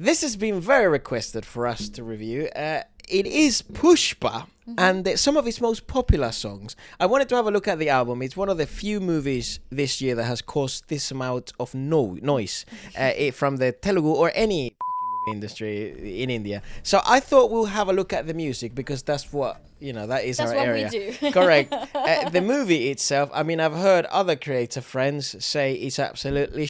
This has been very requested for us to review. It is Pushpa and some of its most popular songs. I wanted to have a look at the album. It's one of the few movies this year that has caused this amount of noise from the Telugu or any industry in India. So I thought we'll have a look at the music because that's what, that is our area. That's what we do. Correct. The movie itself, I mean, I've heard other creator friends say it's absolutely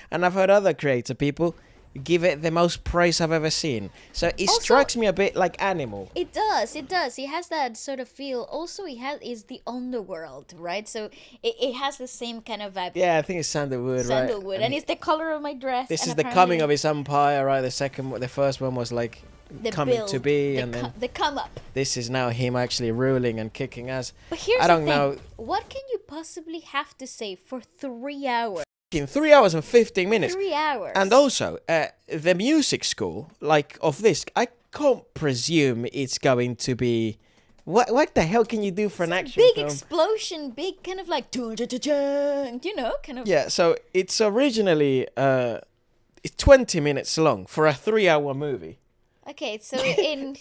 and I've heard other creator people give it the most praise I've ever seen. So it also strikes me a bit like Animal. It does. It has that sort of feel. Also, is the underworld, right? So it has the same kind of vibe. Yeah, I think it's Sandalwood, right? Sandalwood, and it's the color of my dress. This is the coming of his empire, right? The first one was like the coming build, to be, and then the come up. This is now him actually ruling and kicking ass. But here's I don't the thing. know. What can you possibly have to say for 3 hours? In 3 hours and 15 minutes. 3 hours. And also, the music score, like of this, I can't presume it's going to be. What the hell can you do for an action big film? Explosion, big kind of like, kind of. Yeah, so it's originally it's 20 minutes long for a 3-hour movie. Okay, so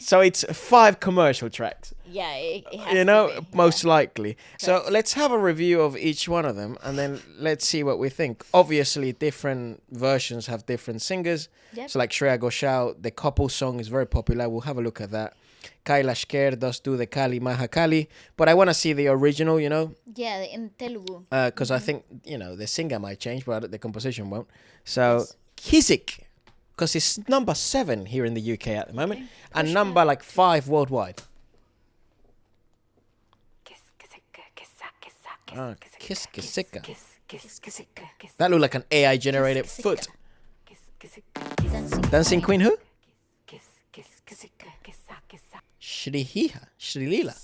so it's 5 commercial tracks. Yeah, it has to be. Most likely. So let's have a review of each one of them, and then let's see what we think. Obviously, different versions have different singers. Yep. So like Shreya Ghoshal, the couple song is very popular. We'll have a look at that. Kailash Kher does do the Kali Mahakali, but I want to see the original, Yeah, in Telugu. Because I think, the singer might change, but the composition won't. So, Kisik, because it's number 7 here in the UK at the moment, and Pushpa. number 5 worldwide. Kiss Kisika. That looked like an AI generated foot. Dancing Queen who? Shrilila.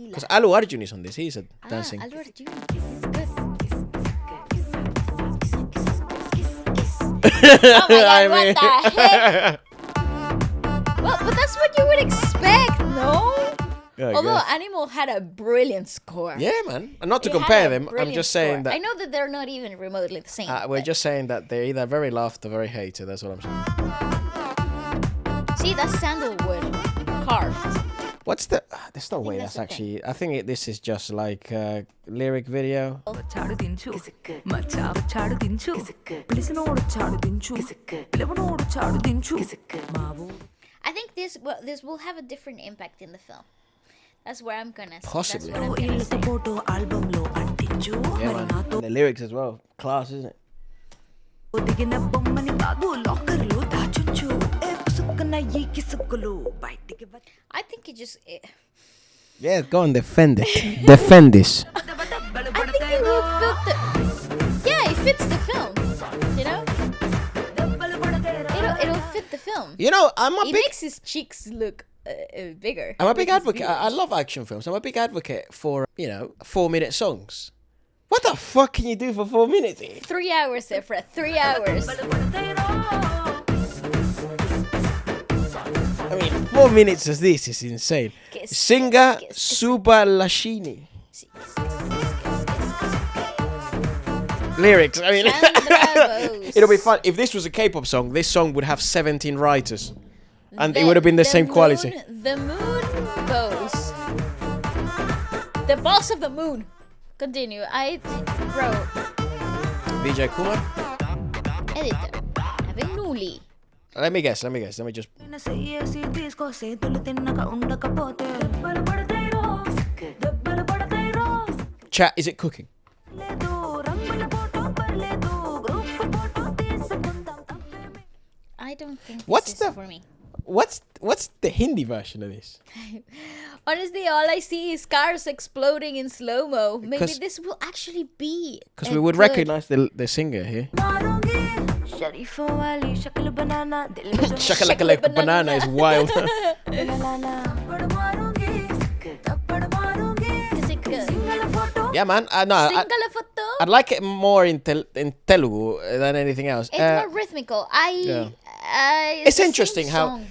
Because Alu Arjun is on this. He's a dancing. Alu Arjun. Oh my god, what the heck? Well, but that's what you would expect, no? Yeah, although Animal had a brilliant score. Yeah, man. And not to compare them, I'm just saying that. I know that they're not even remotely the same. We're just saying that they're either very loved or very hated. That's what I'm saying. See, that's sandalwood carved. What's the? There's no way that's actually. I think this is just like a lyric video. I think this will have a different impact in the film. That's where I'm gonna. Possibly. That's what I'm gonna say. Yeah, man. And the lyrics as well. Class, isn't it? I think it just. Yeah, go on, defend it. Defend this. I think it will fit the. Yeah, it fits the film. It'll fit the film. It makes his cheeks look bigger. I'm a big advocate. I love action films. I'm a big advocate for 4-minute songs. What the fuck can you do for 4 minutes? 3 hours, Efra. 3 hours. I mean, 4 minutes as this is insane. Singer Suba Lashini. Lyrics. I mean, it'll be fun. If this was a K-pop song, this song would have 17 writers. And it would have been the same quality. The moon bows. The boss of the moon. Continue. Bro. Vijay Kumar. Editor. Having Nuli. Let me guess. Let me just. Chat, is it cooking? I don't think What's this is for me. What's the Hindi version of this? Honestly, all I see is cars exploding in slow-mo. Maybe this will actually be. Because we would recognize the singer here. Shakalaka banana is wild. Yeah, man. I'd like it more in Telugu than anything else. It's more rhythmical. I It's interesting how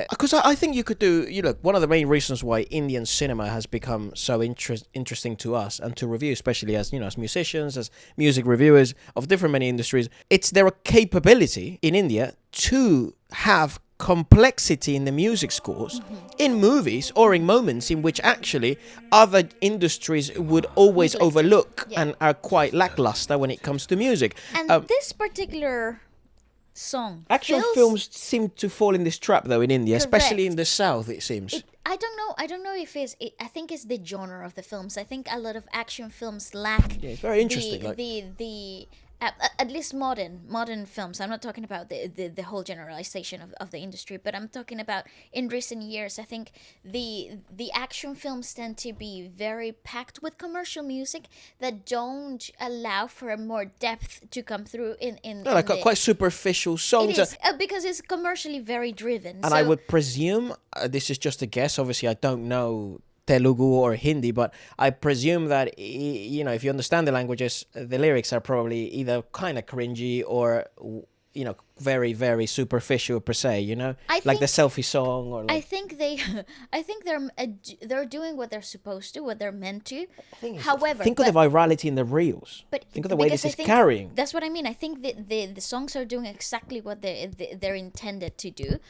because I think you could do, one of the main reasons why Indian cinema has become so interesting to us and to review, especially as as musicians, as music reviewers of different many industries, it's their capability in India to have complexity in the music scores in movies or in moments in which actually other industries would always overlook and are quite lackluster when it comes to music. And this particular song, action films seem to fall in this trap though in India, Correct. especially in the south, it seems. I don't know if I think it's the genre of the films. I think a lot of action films lack Yeah, it's very interesting. the at least modern films. I'm not talking about the whole generalization of the industry, but I'm talking about in recent years. I think the action films tend to be very packed with commercial music that don't allow for more depth to come through Quite superficial songs. It is because it's commercially very driven. And I would presume, this is just a guess, obviously I don't know Telugu or Hindi, but I presume that, if you understand the languages, the lyrics are probably either kind of cringy or, very, very superficial per se, like the selfie song or like... I think they're doing what they're supposed to, what they're meant to. However, think of the virality in the reels. But think of the way this is carrying. That's what I mean. I think the songs are doing exactly what they're intended to do.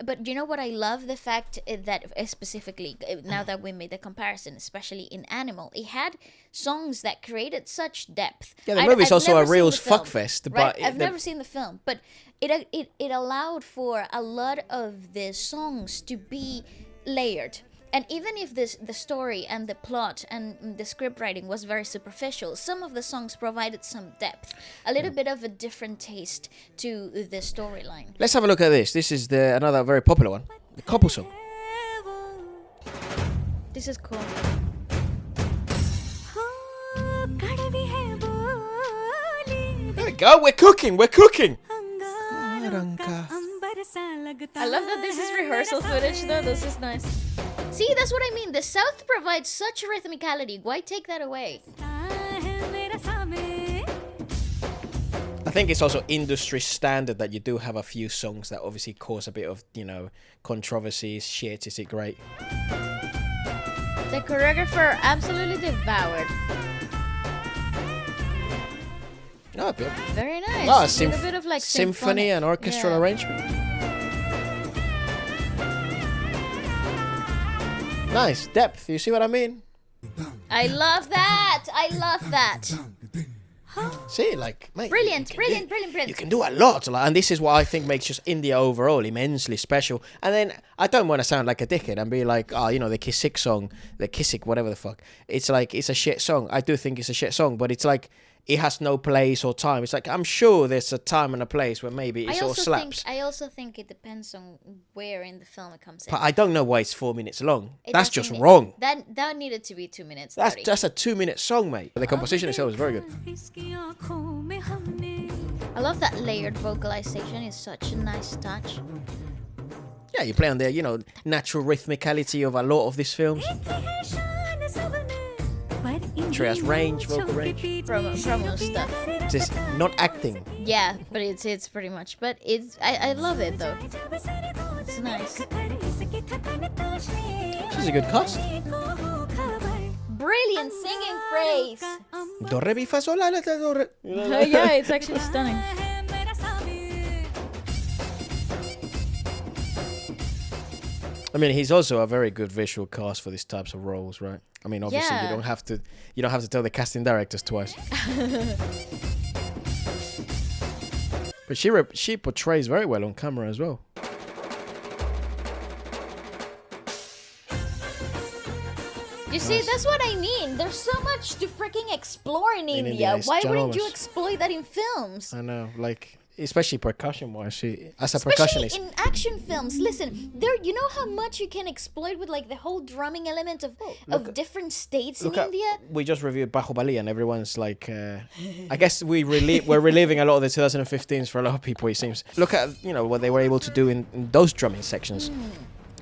But you know what I love? The fact that specifically, now that we made the comparison, especially in Animal, it had songs that created such depth. Yeah, the movie's also a real fuckfest. Right? I've never seen the film, but it allowed for a lot of the songs to be layered. And even if the story and the plot and the script writing was very superficial, some of the songs provided some depth, a little bit of a different taste to the storyline. Let's have a look at this. This is another very popular one, the couple song. This is cool. There we go. We're cooking. I love that this is rehearsal footage, though. This is nice. See, that's what I mean. The South provides such rhythmicality. Why take that away? I think it's also industry standard that you do have a few songs that obviously cause a bit of, controversies. Shit, is it great? The choreographer absolutely devoured. Oh, very nice. Oh, a bit of like symphony and orchestral arrangement. Nice depth. You see what I mean? I love that. See, mate, brilliant. You can do a lot, and this is what I think makes just India overall immensely special. And then I don't want to sound like a dickhead and be like, the Kisik song, the Kisik, whatever the fuck. It's like it's a shit song. I do think it's a shit song, but it's like it has no place or time. It's like I'm sure there's a time and a place where maybe it all slaps. I also think it depends on where in the film it comes in. But I don't know why it's 4 minutes long. That's just wrong. That needed to be 2 minutes. 30. That's a 2-minute song, mate. The composition itself is very good. I love that layered vocalization. It's such a nice touch. Yeah, you play on the natural rhythmicality of a lot of these films. Trias range, vocal range. Promo stuff. Just not acting. Yeah, but it's pretty much. But I love it though. It's nice. This is a good cast. Brilliant singing phrase. Do re mi fa sol la do re. Yeah, it's actually stunning. I mean, he's also a very good visual cast for these types of roles, right? I mean, obviously you don't have to tell the casting directors twice. But she portrays very well on camera as well. You see, that's what I mean. There's so much to freaking explore in India. Why wouldn't you exploit that in films? I know, especially percussion-wise. As a Especially percussionist. in action films. Listen, you know how much you can exploit with the whole drumming element of different states in India? We just reviewed Bahubali and everyone's like, I guess we're reliving a lot of the 2015s for a lot of people, it seems. Look at, what they were able to do in those drumming sections.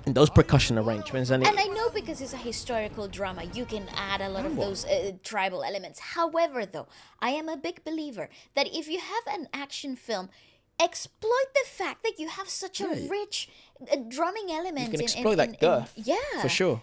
In those percussion arrangements. And I know because it's a historical drama, you can add a lot of those tribal elements. However, though, I am a big believer that if you have an action film, exploit the fact that you have such a rich drumming element. You can exploit that girth. Yeah. For sure.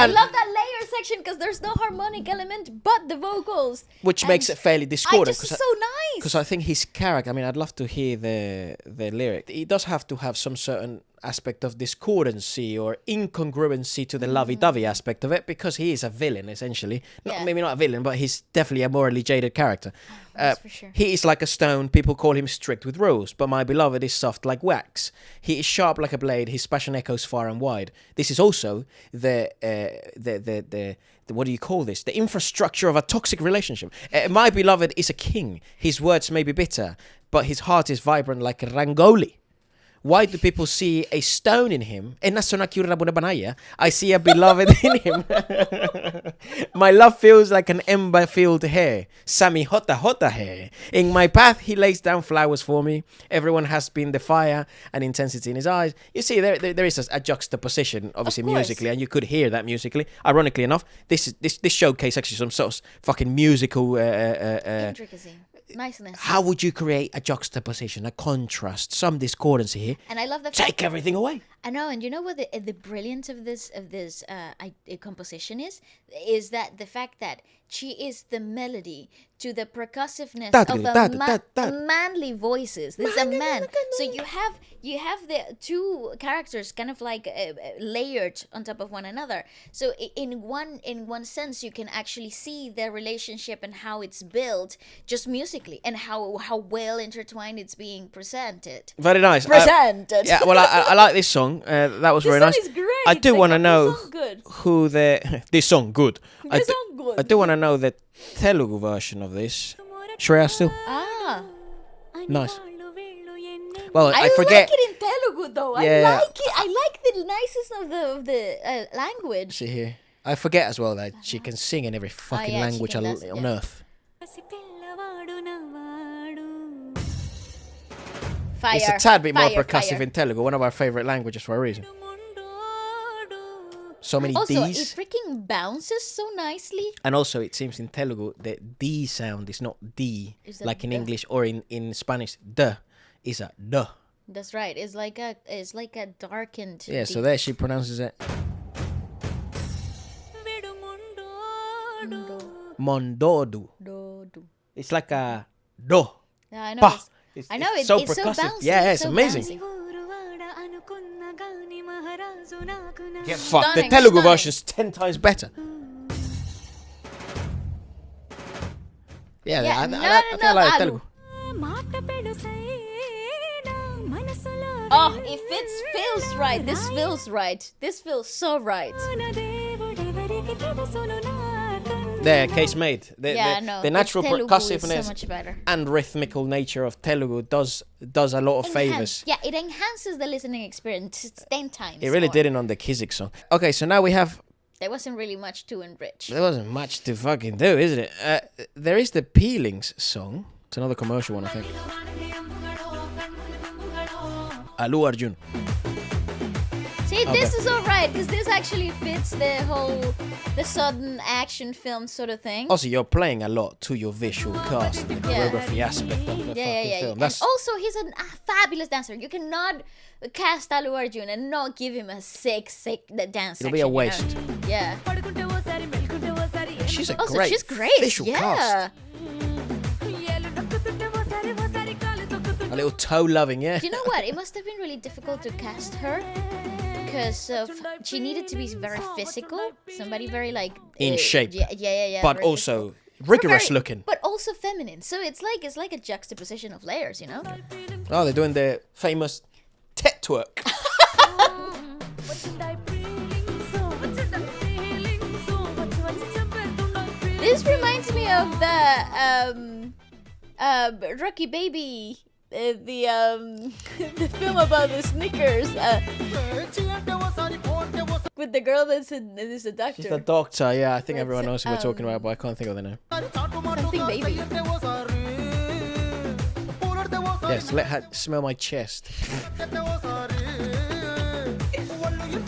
I love that layer section because there's no harmonic element but the vocals. Which makes it fairly discordant. So nice. Because I think his character, I mean, I'd love to hear the lyric. He does have to have some certain aspect of discordancy or incongruency to the lovey-dovey aspect of it, because he is a villain, essentially. Maybe not a villain, but he's definitely a morally jaded character. That's for sure. He is like a stone. People call him strict with rules, but my beloved is soft like wax. He is sharp like a blade. His passion echoes far and wide. This is also the what do you call this? The infrastructure of a toxic relationship. My beloved is a king. His words may be bitter, but his heart is vibrant like a rangoli. Why do people see a stone in him? I see a beloved in him. My love feels like an ember-filled hair. Sami hota hair. In my path, he lays down flowers for me. Everyone has been the fire and intensity in his eyes. You see, there is a juxtaposition, obviously musically, and you could hear that musically. Ironically enough, this showcase actually some sort of fucking musical intricacy. Niceness. How would you create a juxtaposition, a contrast, some discordancy here? And I love that. Take everything away. I know, and you know what the brilliance of this composition is that the fact that she is the melody to the percussiveness of manly voices. This is a man, so you have the two characters kind of like layered on top of one another. So in one sense, you can actually see their relationship and how it's built just musically, and how well intertwined it's being presented. Very nice. Presented. Yeah, well, I like this song. That was very nice. This song is great. I do want to know who this song good. I do want to know the Telugu version of this. Shreya still. Nice. Well, I forget. like it in Telugu though. Yeah. I like it. I like the niceness of the language. See here. I forget as well that she can sing in every fucking language on earth. Fire. It's a tad bit more percussive in Telugu, one of our favorite languages for a reason. So many also, Ds. it freaking bounces so nicely. And also, it seems in Telugu, the D sound is not D, like in English or in Spanish. D is a D. That's right. It's like a darkened. Yeah, D. so there she pronounces it. Mondodu. It's like a do. Yeah, I know. I know it's so bouncy. Yeah, it's so amazing. Bouncy. Yeah, fuck. The Telugu version's 10 times better. Yeah, I think I like Telugu. Oh, it feels right. This feels right. This feels so right. There, case made. The natural percussiveness so much better. and rhythmical nature of Telugu does a lot of favors. Yeah, it enhances the listening experience 10 times. It really more. didn't on the Kizik song. Okay, so now we have. There wasn't really much to enrich. There wasn't much to fucking do, is it? There is the Peelings song. It's another commercial one, I think. Alu Arjun. See, this is alright, because this actually fits the sudden action film sort of thing. Also, you're playing a lot to your visual cast, the choreography aspect of the fucking film. And also, he's a fabulous dancer. You cannot cast Alu Arjun and not give him a sick dance. It'll be a waste. Yeah. She's She's great. Visual cast. A little toe-loving, yeah. Do you know what? It must have been really difficult to cast her. Because she needed to be very physical, somebody very like in shape, but also rigorous looking, but also feminine. So it's like a juxtaposition of layers, you know. Oh, they're doing the famous tet twerk. This reminds me of the Rocky Baby. The film about the Snickers with the girl that's a doctor. She's the doctor, yeah. I think everyone knows who we're talking about, but I can't think of the name. Something baby. Yes, let her smell my chest.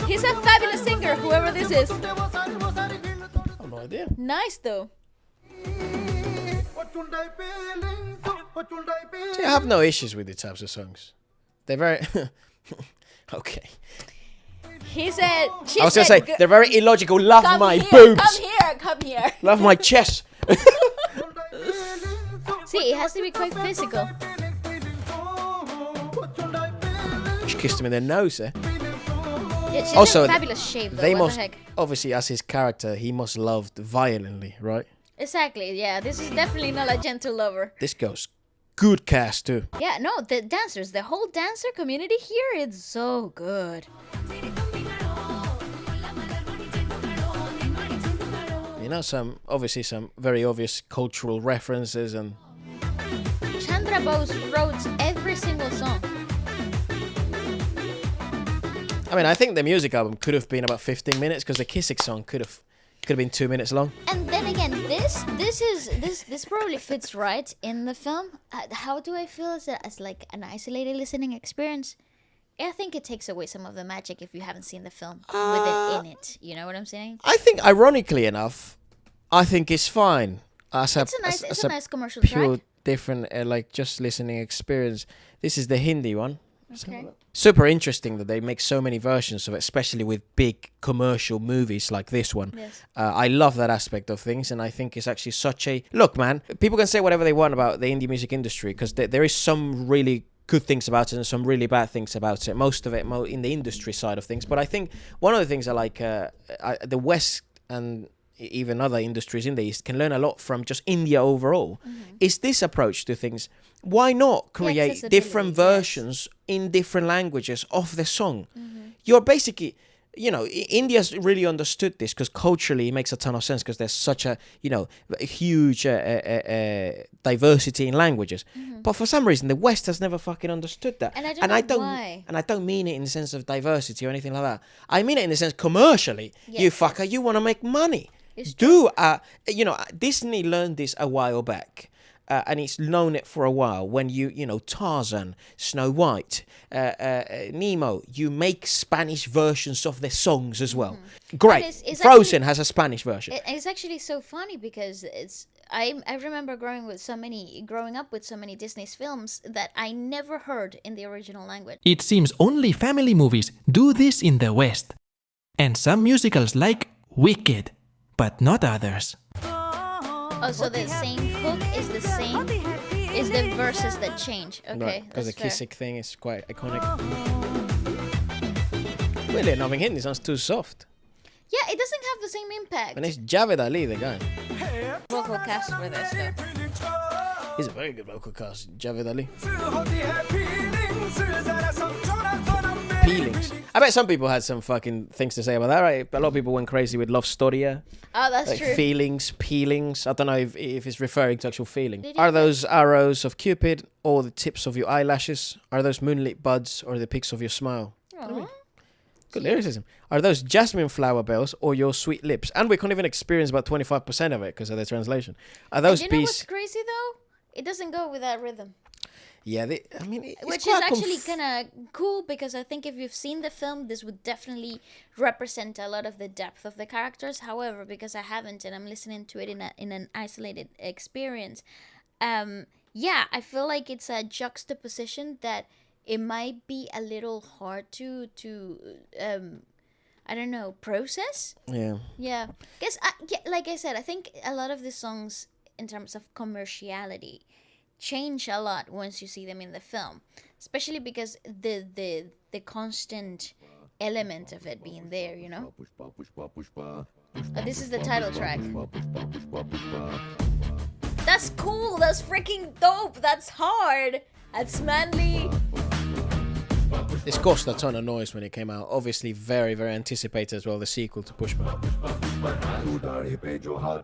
He's a fabulous singer, whoever this is. I have no No idea. Nice though. See, I have no issues with these types of songs. They're very... okay. He said. I was going to say, they're very illogical. Love come my here, boobs. Come here. Love my chest. See, it has to be quite physical. She kissed him in the nose there. Yeah, she's Also, in fabulous shape though. They What must, the heck? obviously, as his character, he must loved violently, right? Exactly. Yeah, this is definitely not a gentle lover. This girl's good cast too. Yeah, no, the dancers, the whole dancer community here, it's so good. You know, some very obvious cultural references and... Chandra Bose wrote every single song. I mean, I think the music album could have been about 15 minutes because the Kissing song could have been 2 minutes long. And then again, this probably fits right in the film. How do I feel as like an isolated listening experience? I think it takes away some of the magic if you haven't seen the film with it in it. You know what I'm saying? I think, ironically enough, I think it's fine. It's a nice commercial pure track. different, like just listening experience. This is the Hindi one. Okay. Super interesting that they make so many versions of it, especially with big commercial movies like this one. Yes. I love that aspect of things, and I think it's actually such a... Look, man, people can say whatever they want about the indie music industry, because there is some really good things about it and some really bad things about it. Most of it in the industry side of things. But I think one of the things I like, the West and even other industries in the East can learn a lot from just India overall, is this approach to things. Why not create different versions in different languages of the song? You're basically, India's really understood this because culturally it makes a ton of sense because there's such a, a huge diversity in languages. But for some reason, the West has never fucking understood that. And I don't know why. And I don't mean it in the sense of diversity or anything like that. I mean it in the sense commercially. Yes, you fucker, you want to make money. Disney learned this a while back. And it's known it for a while. When Tarzan, Snow White, Nemo, you make Spanish versions of the songs as well. Great. It's Frozen has a Spanish version. It's actually so funny because I remember growing up with so many Disney films that I never heard in the original language. It seems only family movies do this in the West. And some musicals like Wicked, but not others. Oh, so the same hook is the same, is the verses that change. Okay, Right, because the that's fair. kissing thing is quite iconic. Really, nothing Hindi sounds too soft. Yeah, it doesn't have the same impact. And it's Javed Ali, the guy. Vocal cast for this though. He's a very good vocal cast, Javed Ali. Peelings. I bet some people had some fucking things to say about that, right? A lot of people went crazy with Love Storia. Oh, that's Like true. feelings, peelings. I don't know if it's referring to actual feeling. Did you Are those arrows of Cupid or the tips of your eyelashes? Are those moonlit buds or the pics of your smile? Aw. Good lyricism. Are those jasmine flower bells or your sweet lips? And we can't even experience about 25% of it because of the translation. Are those You know bees? what's crazy though? It doesn't go with that rhythm. Yeah, it's Which quite is actually kind of cool because I think if you've seen the film, this would definitely represent a lot of the depth of the characters. However, because I haven't and I'm listening to it in an isolated experience, I feel like it's a juxtaposition that it might be a little hard to I don't know, process. Yeah. Yeah, because like I said, I think a lot of the songs in terms of commerciality change a lot once you see them in the film, especially because the constant element of it being there, this is the title track. That's cool. That's freaking dope. That's hard. That's manly. This caused a ton of noise when it came out. Obviously, very, very anticipated as well, the sequel to Pushpa.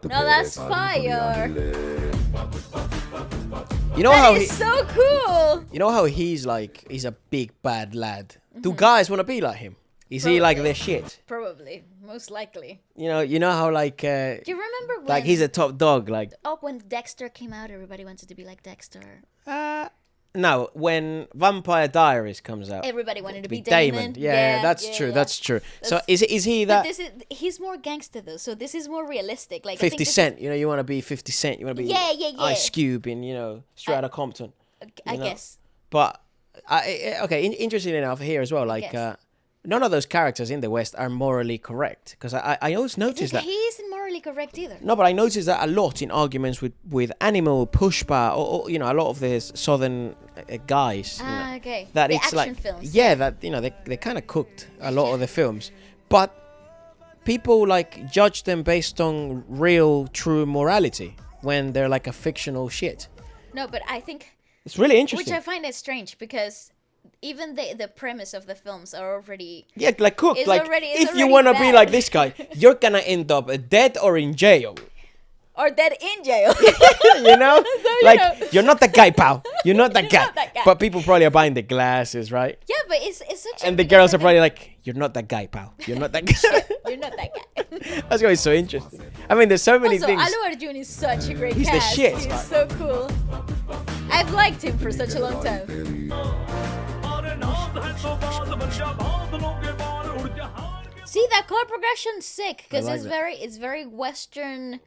No, that's fire. You know That is so cool. You know how he's a big bad lad. Do guys want to be like him? Is he like their shit? Probably, most likely. You know how Do you remember when? he's a top dog, when Dexter came out, everybody wanted to be like Dexter. Now, when Vampire Diaries comes out, Everybody wanted to be Damon. Yeah, that's true. That's true. So is he But that he's more gangster though, so this is more realistic. Like 50 Cent? You know, you want to be 50 Cent. You want to be Yeah. Ice Cube in Straight Outta Compton. I guess. But interesting enough here as well. Like none of those characters in the West are morally correct, because I always notice that he isn't morally correct either. No, but I noticed that a lot in arguments with Animal, Pushpa, or a lot of the southern guys. Okay. That the it's action like films. that they kind of cooked a lot of the films, but people like judge them based on real, true morality when they're like a fictional shit. No, but I think It's really interesting. which I find it strange because even the premise of the films are already like cooked. It's Like already- it's if you already want to be bad. like this guy, you're gonna end up dead or in jail. or dead in jail. You know, like know. you're not that guy, pal. You're not that guy. not that guy. But people probably are buying the glasses, right? Yeah, but it's such And a the big girls are difference. probably like, "You're not that guy, pal. You're not that guy." You're not that guy. That's gonna be so interesting. I mean, there's so many Also, things. Alu Arjun is such a great He's the cast. shit. He's so cool. I've liked him for such a long time. See, that chord progression's sick because like it's very Western.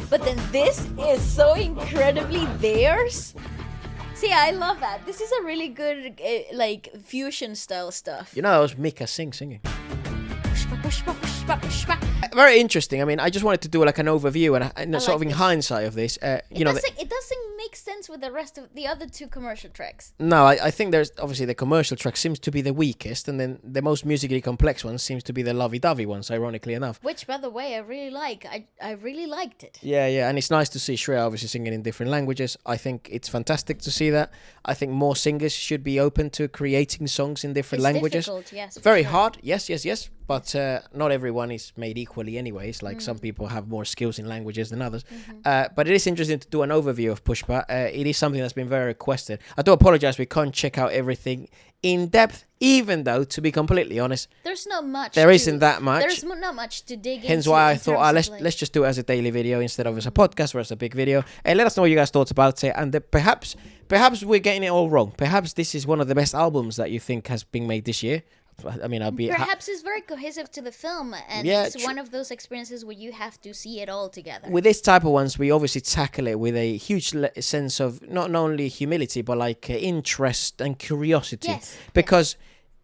But then this is so incredibly theirs. See, I love that. This is a really good like fusion style stuff. You know, that was Mika singing. Pushpa, pushpa, pushpa, pushpa. Very interesting. I mean, I just wanted to do like an overview and I sort of like in this. hindsight of this. It doesn't make sense with the rest of the other two commercial tracks. No, I think there's obviously the commercial track seems to be the weakest, and then the most musically complex one seems to be the lovey-dovey ones, ironically enough. Which, by the way, I really like. I really liked it. Yeah, and it's nice to see Shreya obviously singing in different languages. I think it's fantastic to see that. I think more singers should be open to creating songs in different It's languages. difficult, yes. for Very sure. hard, yes, but not everyone is made equally anyways. Like some people have more skills in languages than others. But it is interesting to do an overview of Pushpa. It is something that's been very requested. I do apologize, we can't check out everything in depth, even though, to be completely honest, There's not much. there isn't that much. There's not much to dig into. Hence why I in thought, terms of, like- let's just do it as a daily video instead of as a podcast or as a big video. And let us know what you guys thought about it. And perhaps we're getting it all wrong. Perhaps this is one of the best albums that you think has been made this year. I mean, I'll be Perhaps it's very cohesive to the film, and Yeah, it's one of those experiences where you have to see it all together. with this type of ones. We obviously tackle it with a huge sense of not only humility but like interest and curiosity, Yes, because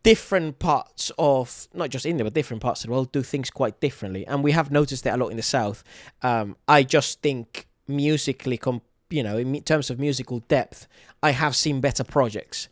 different parts of not just India but different parts of the world do things quite differently, and we have noticed that a lot in the South. I just think musically, in terms of musical depth, I have seen better projects.